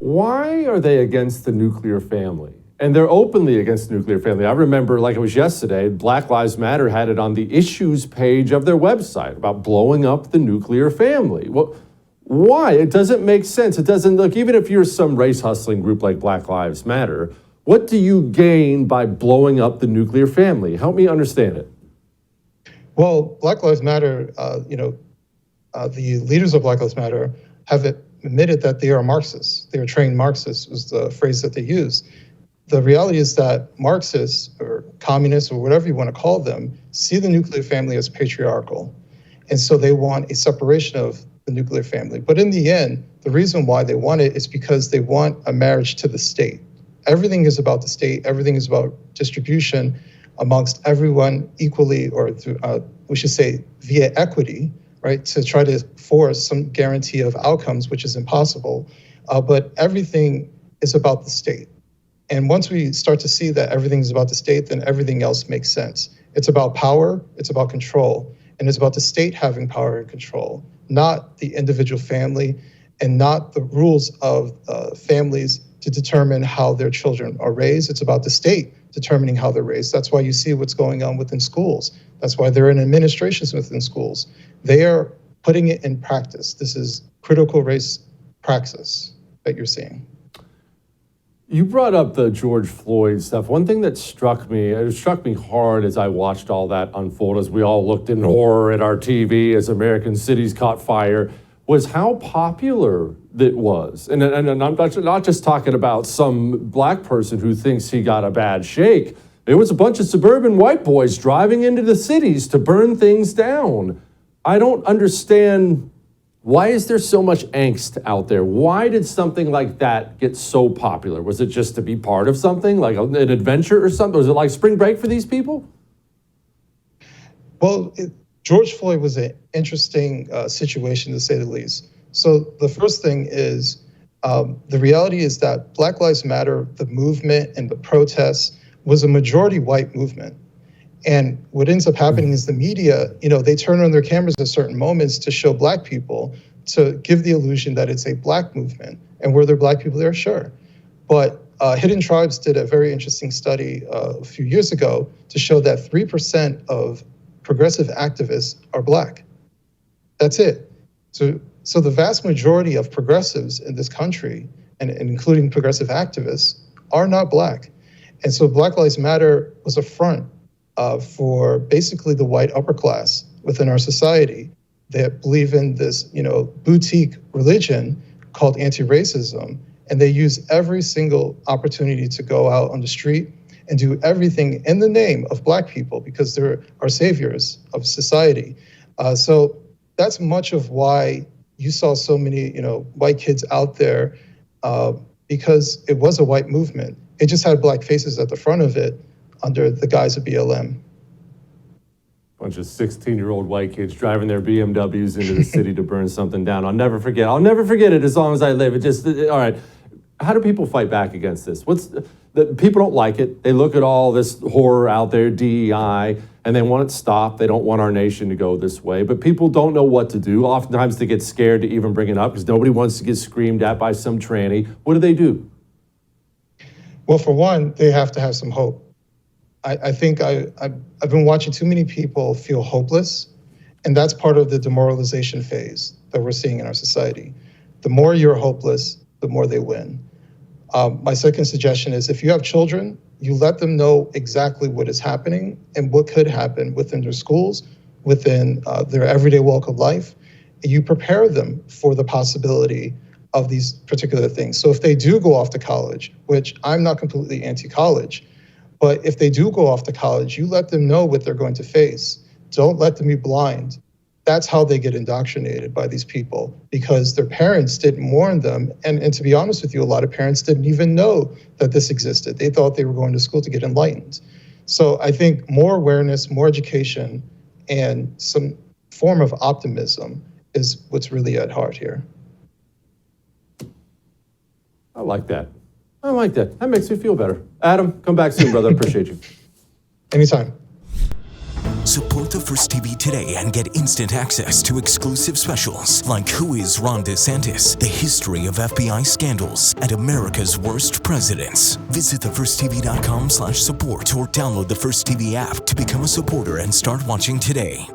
Why are they against the nuclear family? And they're openly against the nuclear family. I remember, like it was yesterday, Black Lives Matter had it on the issues page of their website about blowing up the nuclear family. Well, why? It doesn't make sense. It doesn't look, even if you're some race hustling group like Black Lives Matter, what do you gain by blowing up the nuclear family? Help me understand it. Well, Black Lives Matter, the leaders of Black Lives Matter have admitted that they are Marxists. They are trained Marxists, was the phrase that they use. The reality is that Marxists or communists or whatever you want to call them see the nuclear family as patriarchal. And so they want a separation of the nuclear family. But in the end, the reason why they want it is because they want a marriage to the state. Everything is about the state. Everything is about distribution amongst everyone equally, or through, we should say via equity, right? To try to force some guarantee of outcomes, which is impossible. But everything is about the state. And once we start to see that everything is about the state, then everything else makes sense. It's about power, it's about control, and it's about the state having power and control, not the individual family, and not the rules of families to determine how their children are raised. It's about the state determining how they're raised. That's why you see what's going on within schools. That's why they're in administrations within schools. They are putting it in practice. This is critical race praxis that you're seeing. You brought up the George Floyd stuff. One thing that struck me hard as I watched all that unfold, as we all looked in horror at our TV as American cities caught fire, was how popular it was. And I'm not just talking about some black person who thinks he got a bad shake. It was a bunch of suburban white boys driving into the cities to burn things down. I don't understand, why is there so much angst out there? Why did something like that get so popular? Was it just to be part of something, like an adventure or something? Was it like spring break for these people? Well, George Floyd was an interesting situation, to say the least. So the first thing is, the reality is that Black Lives Matter, the movement and the protests, was a majority white movement. And what ends up happening is the media, they turn on their cameras at certain moments to show black people, to give the illusion that it's a black movement. And were there black people there? Sure. But Hidden Tribes did a very interesting study a few years ago to show that 3% of progressive activists are black. That's it. So the vast majority of progressives in this country, and including progressive activists, are not black. And so Black Lives Matter was a front for basically the white upper class within our society that believe in this, boutique religion called anti-racism. And they use every single opportunity to go out on the street and do everything in the name of black people, because they're our saviors of society. So that's much of why you saw so many, white kids out there, because it was a white movement. It just had black faces at the front of it under the guise of BLM. Bunch of 16-year-old white kids driving their BMWs into the city to burn something down. I'll never forget it as long as I live. All right. How do people fight back against this? People don't like it. They look at all this horror out there, DEI, and they want it stopped. They don't want our nation to go this way. But people don't know what to do. Oftentimes they get scared to even bring it up because nobody wants to get screamed at by some tranny. What do? Well, for one, they have to have some hope. I think I've been watching too many people feel hopeless, and that's part of the demoralization phase that we're seeing in our society. The more you're hopeless, the more they win. My second suggestion is, if you have children, you let them know exactly what is happening and what could happen within their schools, within their everyday walk of life. You prepare them for the possibility of these particular things. So if they do go off to college, which I'm not completely anti-college, but if they do go off to college, you let them know what they're going to face. Don't let them be blind. That's how they get indoctrinated by these people, because their parents didn't warn them. And to be honest with you, a lot of parents didn't even know that this existed. They thought they were going to school to get enlightened. So I think more awareness, more education, and some form of optimism is what's really at heart here. I like that. That makes me feel better. Adam, come back soon, brother. I appreciate you. Anytime. Support the First TV today and get instant access to exclusive specials like Who is Ron DeSantis, the history of FBI scandals, and America's worst presidents. Visit thefirsttv.com/support or download the First TV app to become a supporter and start watching today.